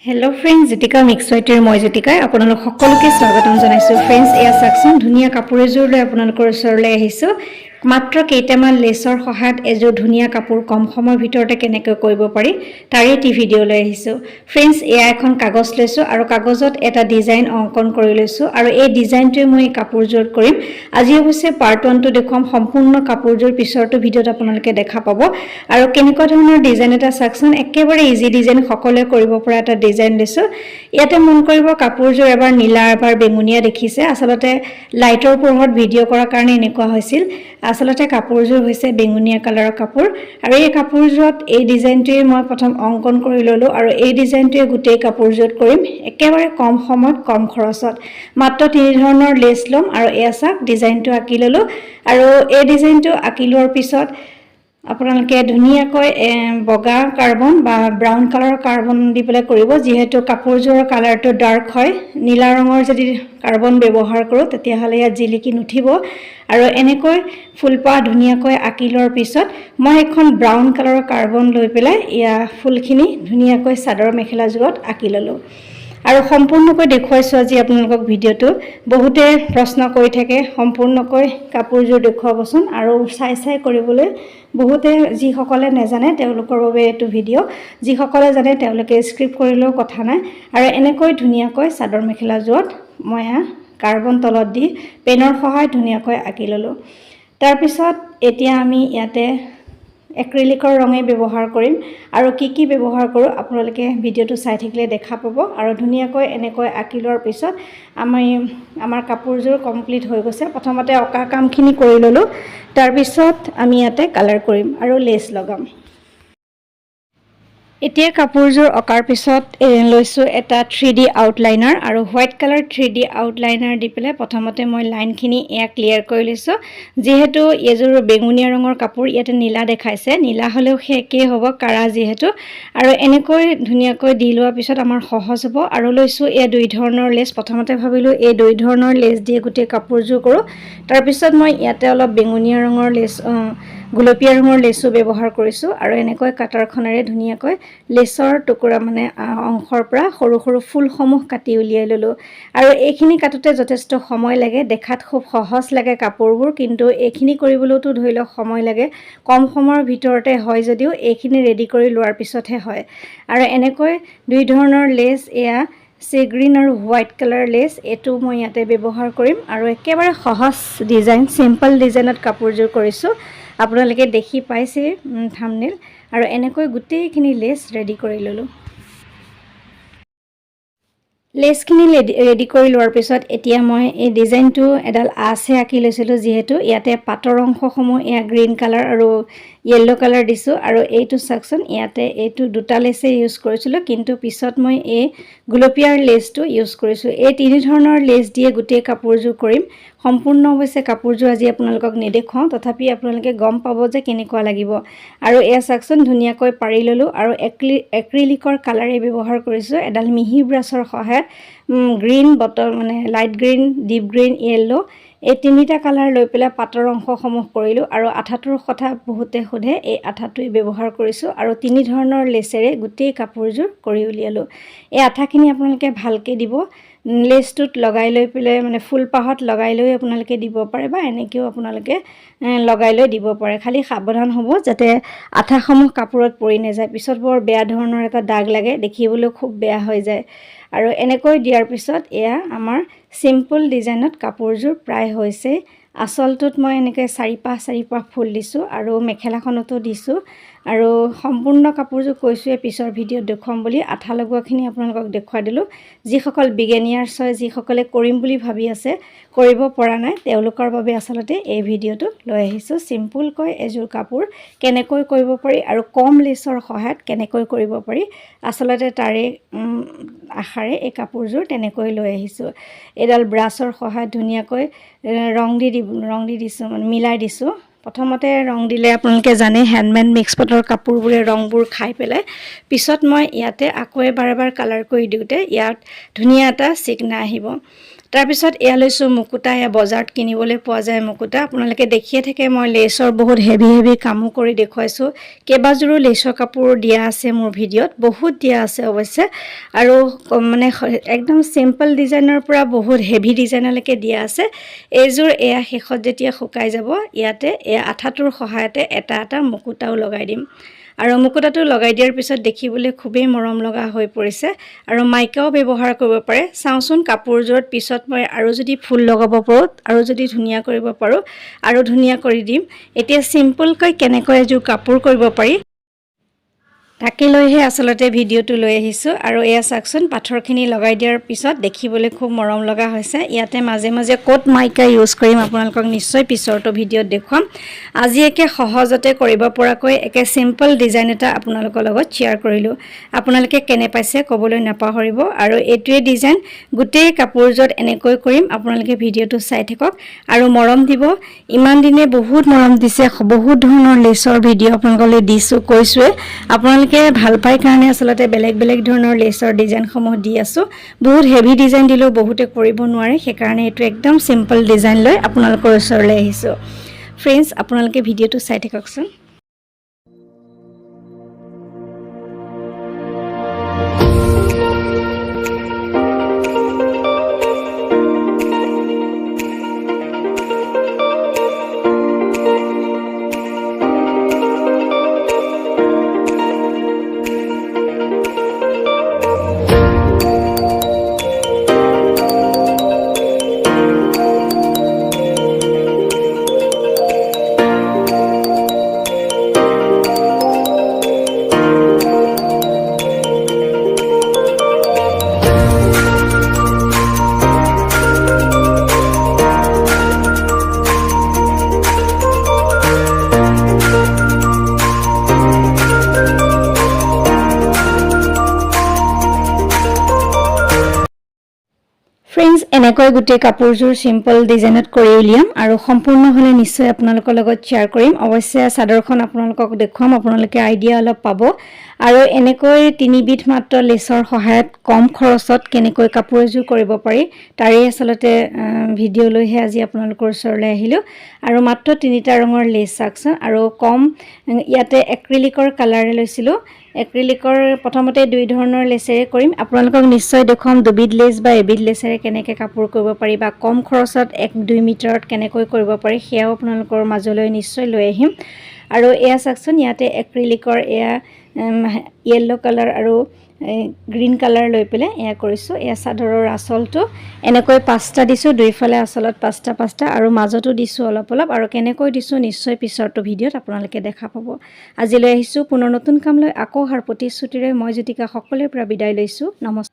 Hello friends, Jitika Mix Sweater মই জিতিকা আপোনালোক সকলোকে স্বাগতম জনাইছো friends এয়া চাকচোন ধুনিয়া কাপোৰ এযোৰ লৈ আপোনালোকৰ ওচৰলৈ আহিছো মাত্ৰ কেইটামান লেছৰ সহায়ত এযোৰ ধুনিয়া কাপোৰ কম সময়ৰ ভিতৰতে কেনেকৈ কৰিব পাৰি তাৰে টি ভিডিও লৈ আহিছো friends এয়া এখন কাগজ লৈছো আৰু কাগজত এটা ডিজাইন অঙ্কন কৰি লৈছো আৰু এই ডিজাইনটোৱে মই কাপোৰযোৰ কৰিম আজি অৱশ্যে পাৰ্ট 1 টো দেখুৱাম সম্পূৰ্ণ কাপোৰযোৰ পিছৰটো ভিডিওত আপোনালোকে দেখা পাব আৰু কেনেকুৱা ধৰণৰ ডিজাইন এটা চাকচোন একেবাৰে ইজি ডিজাইন সকলোৱে কৰিব পৰা এটা ডিজাইন লৈছো ইয়াতে মন কৰিব কাপোৰযোৰ এবাৰ নীলা এবাৰ বেঙুনিয়া দেখিছে আসলতে লাইটৰ পোহৰত ভিডিও কৰাৰ কাৰণে এনেকুৱা হৈছিল আসলতে কাপোৰযোৰ হৈছে বেঙুনিয়া কালাৰৰ কাপোৰ আৰু এই কাপোৰযোৰত এই ডিজাইনটোৱে মই প্ৰথম অঙ্কন কৰি ললো আৰু এই ডিজাইনটোৱে গোটেই কাপোৰযোৰত কৰিম একেবাৰে কম সময়ত কম খৰচত মাত্ৰ তিনি ধৰণৰ লেছ লম আৰু এয়া চাক ডিজাইনটো আঁকি ললো আৰু এই ডিজাইনটো আঁকি লোৱাৰ পিছত আপোনালোকে ধুনিয়াকৈ বগা কাৰ্বন বা ব্ৰাউন কালাৰৰ কাৰ্বন দি পেলাই কৰিব যেহেতু কাপোৰযোৰৰ কালাৰটো ডাৰ্ক হয় নীলা ৰঙৰ যদি কাৰ্বন ব্যৱহাৰ কৰো তেতিয়া হলে ইয়া জিলিকি নুঠিব আৰু এনেকৈ ফুলপা ধুনিয়াকৈ আঁকি লোৱাৰ পিছত মই এখন ব্ৰাউন কালাৰৰ কাৰ্বন লৈ পেলাই ইয়া ফুলখিনি ধুনিয়াকৈ চাদৰ মেখেলাযোৰত আঁকি ললো আৰু সম্পূৰ্ণকৈ দেখুৱাইছো আজি আপোনালোকক ভিডিওটো বহুতে প্ৰশ্ন কৰি থাকে সম্পূৰ্ণকৈ কাপোৰযোৰ দেখুৱাবচোন আৰু চাই কৰিবলৈ বহুতে যি সকলে নেজানে তেওঁলোকৰ বাবে এটো ভিডিও যি সকলে জানে তেওঁলোকে স্ক্ৰিপ্ট কৰিলেও কথা নাই আৰু এনেকৈ ধুনিয়াকৈ চাদৰ মেখেলাযোৰত মই কাৰ্বন তলত দি পেনৰ সহায় ধুনিয়াকৈ আঁকি ললো তাৰ পিছত এতিয়া আমি ইয়াতে এক্ৰিলিকৰ ৰঙে ব্যৱহাৰ কৰিম আৰু কি ব্যৱহাৰ কৰো আপোনালোকে ভিডিওটো চাই থাকিলে দেখা পাব আৰু ধুনিয়াকৈ এনেকৈ আঁকি লোৱাৰ পিছত আমাৰ কাপোৰযোৰ কমপ্লিট হৈ গৈছে প্ৰথমতে অকা কামখিনি কৰি ললো তাৰ পিছত আমি ইয়াতে কালাৰ কৰিম আৰু লেছ লগাম এতিয়া কাপোৰযোৰ অকাৰ পিছত লৈছো এটা 3D আউটলাইনাৰ আৰু হোৱাইট কালাৰ 3D আউটলাইনাৰ দি পেলাই প্ৰথমতে মই লাইনখিনি এয়া ক্লিয়াৰ কৰি লৈছো যেহেতু এযোৰ বেঙুনিয়া ৰঙৰ কাপোৰ ইয়াতে নীলা দেখাইছে নীলা হলেও হেকে হ'ব কাৰা যেহেতু আৰু এনেকৈ ধুনিয়াকৈ দি লোৱাৰ পিছত আমাৰ সহজ হ'ব আৰু লৈছো এই দুই ধৰণৰ লেছ প্ৰথমতে ভাবিলো এই দুই ধৰণৰ লেছ দিয়ে গোটেই কাপোৰযোৰ কৰো তাৰ পিছত মই ইয়াতে অলপ বেঙুনিয়া ৰঙৰ লেছ গুলপীয়া ৰঙৰ লেছও ব্যৱহাৰ কৰিছো আৰু এনেকৈ কাটাৰখনেৰে ধুনিয়াকৈ লেছৰ টুকুৰা মানে অংশৰ পৰা সৰু সৰু ফুলসমূহ কাটি উলিয়াই ললো আৰু এইখিনি কাটোতে যথেষ্ট সময় লাগে দেখাত খুব সহজ লাগে কাপোৰবোৰ কিন্তু এইখিনি কৰিবলৈতো ধৰি লওক সময় লাগে কম সময়ৰ ভিতৰতে হয় যদিও এইখিনি ৰেডি কৰি লোৱাৰ পিছতহে হয় আৰু এনেকৈ দুই ধৰণৰ লেছ এয়া সি গ্ৰীন আৰু হোৱাইট কালাৰ লেছ এটো মই ইয়াতে ব্যৱহাৰ কৰিম আৰু একেবাৰে সহজ ডিজাইন সিম্পল ডিজাইনত কাপোৰযোৰ কৰিছো আপোনালোকে দেখি পাইছে থাম্বনেল আৰু এনেকৈ গোটেইখিনি লেছ ৰেডি কৰি ললো লেছখিনি ৰেডি কৰি লোৱাৰ পিছত এতিয়া মই এই ডিজাইনটো এডাল আছে আঁকি লৈছিলো যেহেতু ইয়াতে পাতৰ অংশসমূহ এয়া গ্ৰীন কালাৰ আৰু ইয়েলো কালাৰ দিছো আৰু এইটো সেকশন ইয়াতে এইটো দুটা লেছে ইউজ কৰিছিলো কিন্তু পিছত মই এই গুলপীয়াৰ লেছটো ইউজ কৰিছো এই তিনি ধৰণৰ লেছ দিয়ে গোটেই কাপোৰযোৰ কৰিম সম্পূৰ্ণ হৈছে কাপোৰযোৰ আজি আপোনালোকক নেদেখাও তথাপি আপোনালোকে গম পাব যে কেনেকুৱা লাগিব আৰু এই সেকশন ধুনিয়াকৈ পাৰি ললো আৰু এক্ৰিলিকৰ কালাৰে ব্যৱহাৰ কৰিছো এডাল মিহি ব্ৰাছৰ সহায়ত গ্ৰীন বটল মানে light green deep green yellow এই তিনিটা কালাৰ লৈ পেলাই পাতৰ অংশসমূহ কৰিলো আৰু আঠাটোৰ কথা বহুতে সোধে এই আঠাটোই ব্যৱহাৰ কৰিছো আৰু তিনি ধৰণৰ লেছেৰে গোটেই কাপোৰযোৰ কৰি উলিয়ালো এই আঠাখিনি আপোনালোকে ভালকে দিব লেছটোত লগাই লৈ পেলাই মানে ফুল পাহত লগাই লৈ আপোনালোকে দিব পাৰে বা এনেকেও আপোনালোকে লগাই লৈ দিব পাৰে খালি সাৱধান হ'ব যাতে আঠাসমূহ কাপোৰত পৰি নাযায় পিছত বৰ বেয়া ধৰণৰ এটা দাগ লাগে দেখিবলৈ খুব বেয়া হৈ যায় আৰু এনেকৈ দিয়াৰ পিছত এয়া আমাৰ সিম্পল ডিজাইনত কাপোৰযোৰ প্ৰায় হৈছে আসলটোত মই এনেকৈ 4-5 ফুল দিছো আৰু মেখেলাখনতো দিছো আৰু সম্পূৰ্ণ কাপোৰযোৰ কৈছোৱে পিছৰ ভিডিওত দেখুৱাম বুলি আঠা লগোৱাখিনি আপোনালোকক দেখুৱাই দিলো যিসকল বিগিনাৰ্ছ হয় যিসকলে কৰিম বুলি ভাবি আছে কৰিব পৰা নাই তেওঁলোকৰ বাবে আসলতে এই ভিডিওটো লৈ আহিছো সিম্পলকৈ এযোৰ কাপোৰ কেনেকৈ কৰিব পাৰি আৰু কম লেছৰ সহায়ত কেনেকৈ কৰিব পাৰি আসলতে তাৰে আখাৰে এই কাপোৰযোৰ তেনেকৈ লৈ আহিছো এডাল ব্ৰাছৰ সহায়ত ধুনিয়াকৈ ৰং দি দিছো মানে মিলাই দিছো প্ৰথমতে ৰং দিলে আপোনালোকে জানে হ্যান্ডমেড মিক্স পটৰ কাপোৰবোৰে ৰংবোৰ খাই পেলাই পিছত মই ইয়াতে আকৌ এবাৰ কালাৰ কৰি দিওতে ইয়াত ধুনিয়া এটা চিকনা আহিব তাৰপিছত এয়া লৈছোঁ মুকুতা, এয়া বজাৰত কিনিবলৈ পোৱা যায় মুকুতা। আপোনালোকে দেখিয়ে থাকে মই লেচৰ বহুত হেভি কামো কৰি দেখুৱাইছোঁ। কেইবাযোৰো লেচৰ কাপোৰ দিয়া আছে মোৰ ভিডিঅ'ত, বহুত দিয়া আছে অৱশ্যে, আৰু মানে একদম চিম্পল ডিজাইনৰ পৰা বহুত হেভি ডিজাইনলৈকে দিয়া আছে। এইযোৰ এয়া শেষত যেতিয়া শুকাই যাব, ইয়াতে এয়া আঠাটোৰ সহায়তে এটা এটা মুকুতাও লগাই দিম। আৰু মুকুতাটো লগাই দিয়াৰ পিছত দেখিবলৈ খুবেই মৰম লগা হৈ পৰিছে, আৰু মাইকাও ব্যৱহাৰ কৰিব পাৰে। চাওঁচোন কাপোৰযোৰত পিছত মই আৰু যদি ফুল লগাব পাৰোঁ, আৰু যদি ধুনীয়া কৰিব পাৰোঁ, আৰু ধুনীয়া কৰি দিম। এতিয়া চিম্পলকৈ কেনেকৈ এযোৰ কাপোৰ কৰিব পাৰি তাকে লৈহে আচলতে ভিডিঅ'টো লৈ আহিছোঁ। আৰু এয়া চাওকচোন, পাথৰখিনি লগাই দিয়াৰ পিছত দেখিবলৈ খুব মৰম লগা হৈছে। ইয়াতে মাজে মাজে ক'ত মাইকা ইউজ কৰিম আপোনালোকক নিশ্চয় পিছৰটো ভিডিঅ'ত দেখুৱাম। আজি একে সহজতে কৰিব পৰাকৈ একে চিম্পল ডিজাইন এটা আপোনালোকৰ লগত শ্বেয়াৰ কৰিলোঁ। আপোনালোকে কেনে পাইছে ক'বলৈ নাপাহৰিব। আৰু এইটোৱে ডিজাইন গোটেই কাপোৰযোৰত এনেকৈ কৰিম। আপোনালোকে ভিডিঅ'টো চাই থাকক আৰু মৰম দিব। ইমান দিনে বহুত মৰম দিছে, বহুত ধৰণৰ লেচৰ ভিডিঅ' আপোনালোকলৈ দিছোঁ, কৈছোঁৱে। আপোনালোকে ভাল পাই কাৰণে আচলতে বেলেগ ধৰণৰ লেচৰ ডিজাইনসমূহ দি আছোঁ। বহুত হেভি ডিজাইন দিলেও বহুতে কৰিব নোৱাৰে, সেইকাৰণে এইটো একদম চিম্পল ডিজাইন লৈ আপোনালোকৰ ওচৰলৈ আহিছোঁ। ফ্ৰেণ্ডছ, আপোনালোকে ভিডিঅ'টো চাই থাককচোন। ফ্ৰেণ্ডছ, এনেকৈ গোটেই কাপোৰযোৰ চিম্পল ডিজাইনত কৰি উলিয়াম, আৰু সম্পূৰ্ণ হ'লে নিশ্চয় আপোনালোকৰ লগত শ্বেয়াৰ কৰিম। অৱশ্যে চাদৰখন আপোনালোকক দেখুৱাম, আপোনালোকে আইডিয়া অলপ পাব। আৰু এনেকৈ তিনিবিধ মাত্ৰ লেচৰ সহায়ত কম খৰচত কেনেকৈ কাপোৰ এযোৰ কৰিব পাৰি তাৰেই আচলতে ভিডিঅ' লৈহে আজি আপোনালোকৰ ওচৰলৈ আহিলোঁ। আৰু মাত্ৰ তিনিটা ৰঙৰ লেচ চাওকচোন, আৰু কম ইয়াতে এক্ৰিলিকৰ কালাৰে লৈছিলোঁ। এক্ৰিলিকৰ প্ৰথমতে দুই ধৰণৰ লেচেৰে কৰিম। আপোনালোকক নিশ্চয় দেখুৱাম দুবিধ লেচ বা এবিধ লেচেৰে কেনেকৈ কাপোৰ কৰিব পাৰি, বা কম খৰচত 1-2 মিটাৰত কেনেকৈ কৰিব পাৰি, সেয়াও আপোনালোকৰ মাজলৈ নিশ্চয় লৈ আহিম। আৰু এয়া চাওকচোন, ইয়াতে এক্ৰিলিকৰ এয়া য়েল্ল' কালাৰ আৰু গ্ৰীণ কালাৰ লৈ পেলাই এয়া কৰিছোঁ। এয়া চাদৰৰ আঁচলটো এনেকৈ 5টা দিছোঁ, দুইফালে আঁচলত 5টা আৰু মাজতো দিছোঁ অলপ। আৰু কেনেকৈ দিছোঁ নিশ্চয় পিছৰটো ভিডিঅ'ত আপোনালোকে দেখা পাব। আজিলৈ আহিছোঁ পুনৰ নতুন কাম লৈ, আকৌ প্ৰতিশ্ৰুতিৰে মই জ্যোতিকা সকলোৰে পৰা বিদায় লৈছোঁ। নমস্কাৰ।